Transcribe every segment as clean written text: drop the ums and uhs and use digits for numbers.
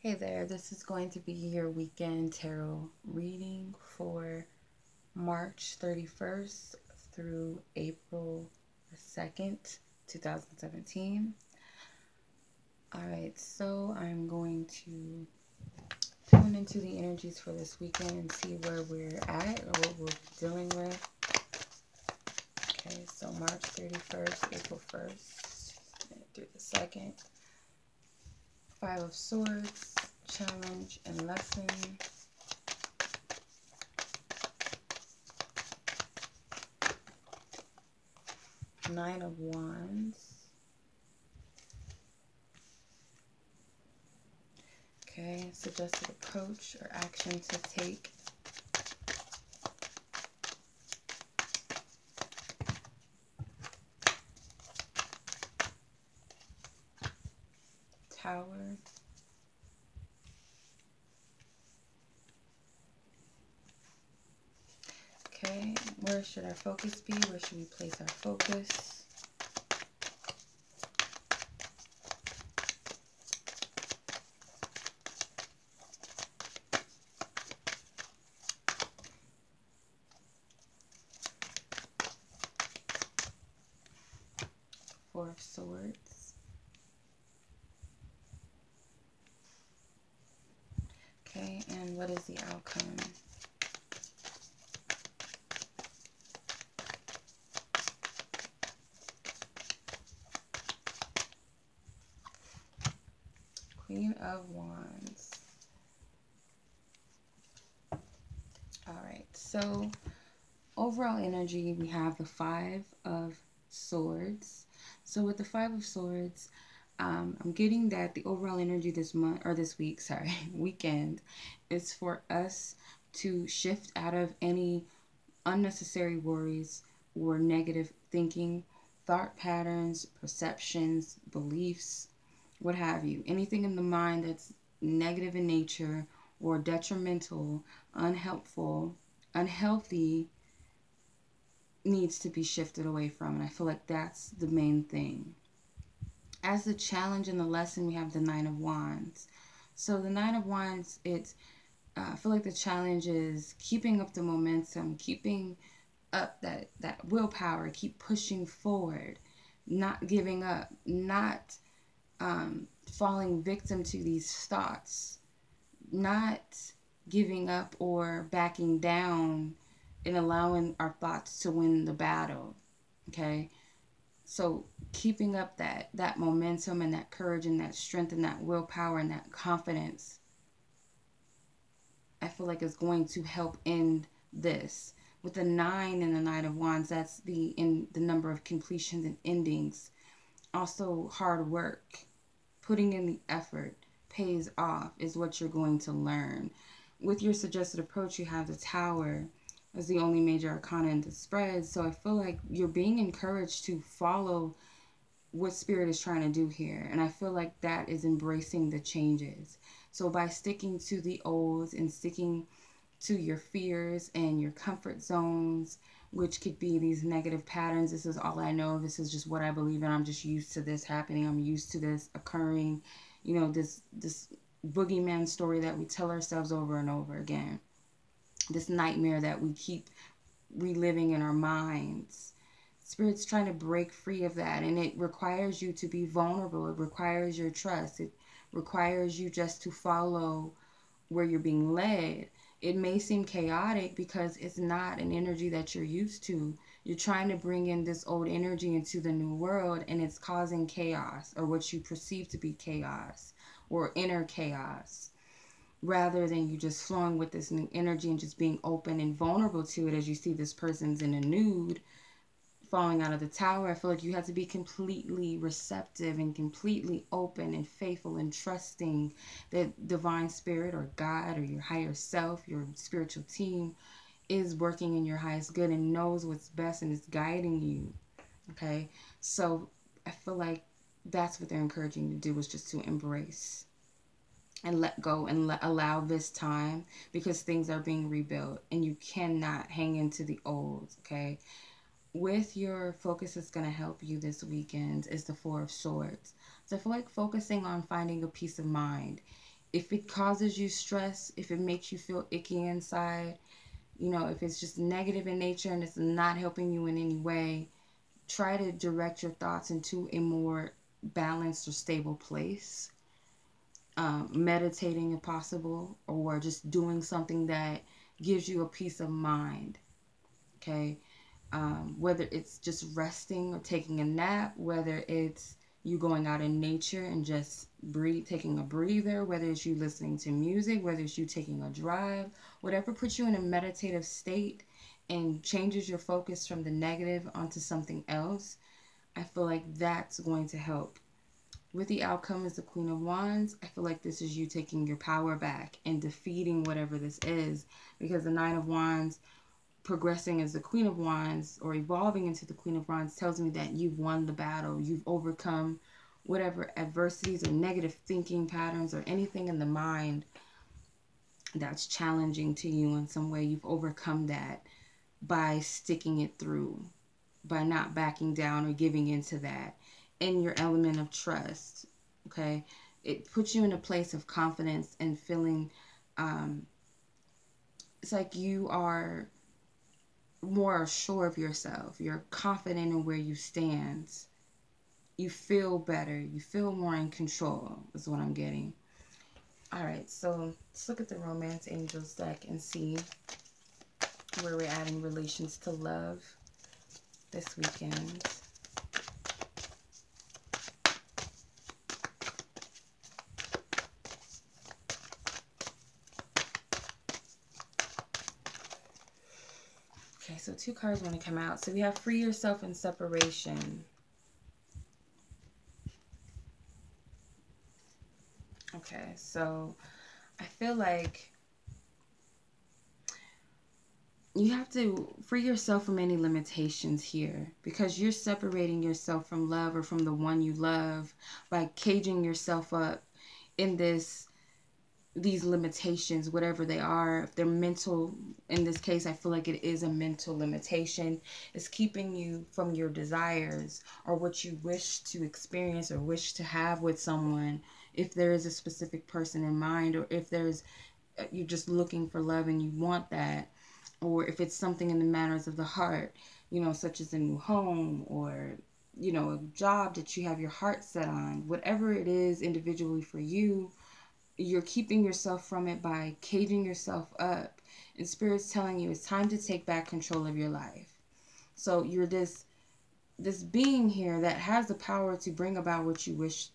Hey there, this is going to be your weekend tarot reading for March 31st through April 2nd, 2017. Alright, so I'm going to tune into the energies for this weekend and see where we're at or what we're dealing with. Okay, so March 31st, April 1st through the 2nd. Five of Swords, challenge and lesson. Nine of Wands. Okay, suggested approach or action to take. Tower. Okay, where should our focus be? Where should we place our focus? Four of Swords. Okay, and what is the outcome? Queen of Wands. Alright, so overall energy, we have the Five of Swords. So with the Five of Swords, I'm getting that the overall energy this month, or this week, sorry, weekend, is for us to shift out of any unnecessary worries or negative thinking, thought patterns, perceptions, beliefs, what have you. Anything in the mind that's negative in nature or detrimental, unhelpful, unhealthy needs to be shifted away from. And I feel like that's the main thing. As the challenge in the lesson, we have the Nine of Wands. So the Nine of Wands, I feel like the challenge is keeping up the momentum, keeping up that willpower, keep pushing forward, not giving up, not falling victim to these thoughts, not giving up or backing down and allowing our thoughts to win the battle. Okay, so keeping up that momentum and that courage and that strength and that willpower and that confidence, I feel like is going to help end this. With the 9 and the Knight of Wands, that's the number of completions and endings. Also, hard work, putting in the effort pays off is what you're going to learn. With your suggested approach, you have the Tower as the only major arcana in the spread. So I feel like you're being encouraged to follow what Spirit is trying to do here. And I feel like that is embracing the changes. So by sticking to the olds and sticking to your fears and your comfort zones, which could be these negative patterns. This is all I know. This is just what I believe in. I'm just used to this happening. I'm used to this occurring. You know, this boogeyman story that we tell ourselves over and over again. This nightmare that we keep reliving in our minds. Spirit's trying to break free of that, and it requires you to be vulnerable. It requires your trust. It requires you just to follow where you're being led. It may seem chaotic because it's not an energy that you're used to. You're trying to bring in this old energy into the new world, and it's causing chaos, or what you perceive to be chaos or inner chaos, rather than you just flowing with this new energy and just being open and vulnerable to it. As you see this person's in a nude falling out of the Tower, I feel like you have to be completely receptive and completely open and faithful and trusting that divine spirit or God or your higher self, your spiritual team, is working in your highest good and knows what's best and is guiding you. Okay, so I feel like that's what they're encouraging you to do, is just to embrace and let go and allow this time, because things are being rebuilt and you cannot hang into the old. Okay, with your focus is going to help you this weekend is the Four of Swords. So I feel like focusing on finding a peace of mind If it causes you stress, if it makes you feel icky inside, if it's just negative in nature and it's not helping you in any way, try to direct your thoughts into a more balanced or stable place. Meditating if possible, or just doing something that gives you a peace of mind. Okay. Whether it's just resting or taking a nap, whether it's you going out in nature and just taking a breather, whether it's you listening to music, whether it's you taking a drive, whatever puts you in a meditative state and changes your focus from the negative onto something else, I feel like that's going to help. With the outcome as the Queen of Wands, I feel like this is you taking your power back and defeating whatever this is, because the Nine of Wands progressing as the Queen of Wands or evolving into the Queen of Wands tells me that you've won the battle. You've overcome whatever adversities or negative thinking patterns or anything in the mind that's challenging to you in some way. You've overcome that by sticking it through, by not backing down or giving into that, in your element of trust. Okay, it puts you in a place of confidence and feeling it's like you are more sure of yourself. You're confident in where you stand. You feel better. You feel more in control is what I'm getting. All right, so let's look at the Romance Angels deck and see where we're at in relations to love this weekend. Okay, so 2 cards want to come out. So we have free yourself in separation. Okay, so I feel like you have to free yourself from any limitations here, because you're separating yourself from love or from the one you love by caging yourself up in these limitations, whatever they are. If they're mental, in this case, I feel like it is a mental limitation. It's keeping you from your desires or what you wish to experience or wish to have with someone. If there is a specific person in mind, or if you're just looking for love and you want that, or if it's something in the matters of the heart, such as a new home or, a job that you have your heart set on, whatever it is individually for you, you're keeping yourself from it by caging yourself up. And Spirit's telling you it's time to take back control of your life. So you're this being here that has the power to bring about what you wish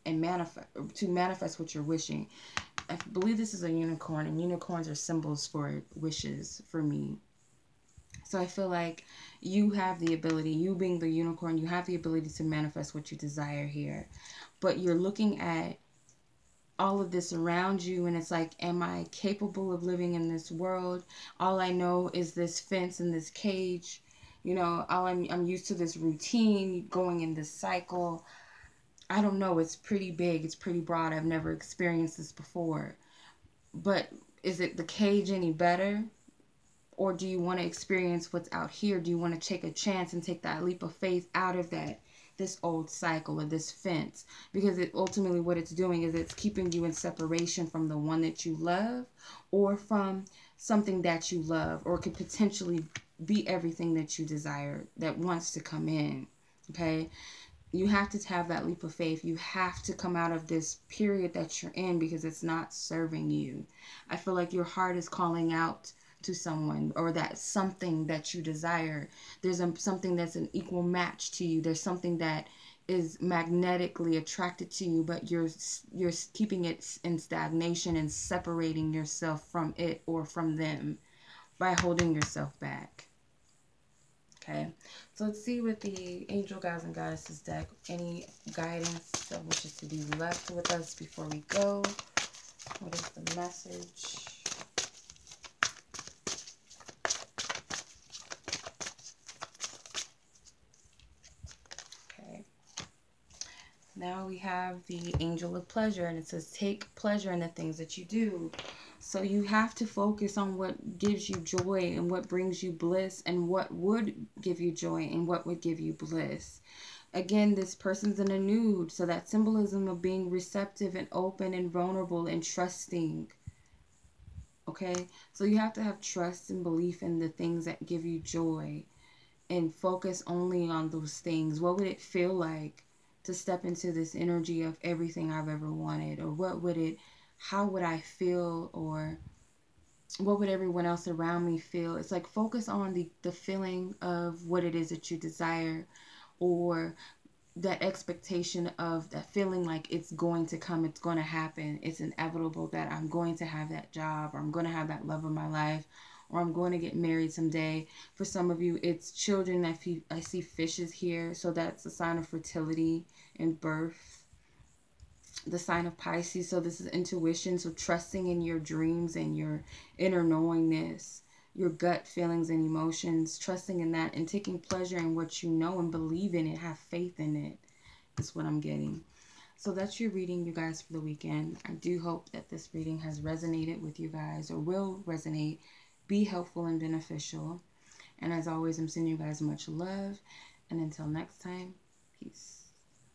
and manifest what you're wishing. I believe this is a unicorn, and unicorns are symbols for wishes for me. So I feel like you have the ability, you being the unicorn, you have the ability to manifest what you desire here. But you're looking at all of this around you, and it's like, am I capable of living in this world? All I know is this fence and this cage. I'm used to this routine, going in this cycle. I don't know. It's pretty big. It's pretty broad. I've never experienced this before. But is it the cage any better? Or do you want to experience what's out here? Do you want to take a chance and take that leap of faith out of this old cycle or this fence? Because ultimately what it's doing is it's keeping you in separation from the one that you love, or from something that you love, or could potentially be everything that you desire that wants to come in. Okay? You have to have that leap of faith. You have to come out of this period that you're in, because it's not serving you. I feel like your heart is calling out to someone, or that something that you desire. There's something that's an equal match to you. There's something that is magnetically attracted to you, but you're keeping it in stagnation and separating yourself from it or from them by holding yourself back. Okay, so let's see with the Angel Guides and Goddesses deck, any guidance that wishes to be left with us before we go. What is the message? Okay, now we have the Angel of Pleasure, and it says take pleasure in the things that you do. So you have to focus on what gives you joy and what brings you bliss, and what would give you joy and what would give you bliss. Again, this person's in a nude. So that symbolism of being receptive and open and vulnerable and trusting. Okay? So you have to have trust and belief in the things that give you joy and focus only on those things. What would it feel like to step into this energy of everything I've ever wanted? Or how would I feel? Or what would everyone else around me feel? It's like focus on the feeling of what it is that you desire, or that expectation of that feeling like it's going to come, it's going to happen, it's inevitable that I'm going to have that job, or I'm going to have that love of my life, or I'm going to get married someday. For some of you, it's children. I see fishes here, so that's a sign of fertility and birth. The sign of Pisces, so this is intuition, so trusting in your dreams and your inner knowingness, your gut feelings and emotions, trusting in that and taking pleasure in what you know and believe in it, have faith in it, is what I'm getting. So that's your reading, you guys, for the weekend. I do hope that this reading has resonated with you guys, or will resonate, be helpful and beneficial. And as always, I'm sending you guys much love, and until next time, peace.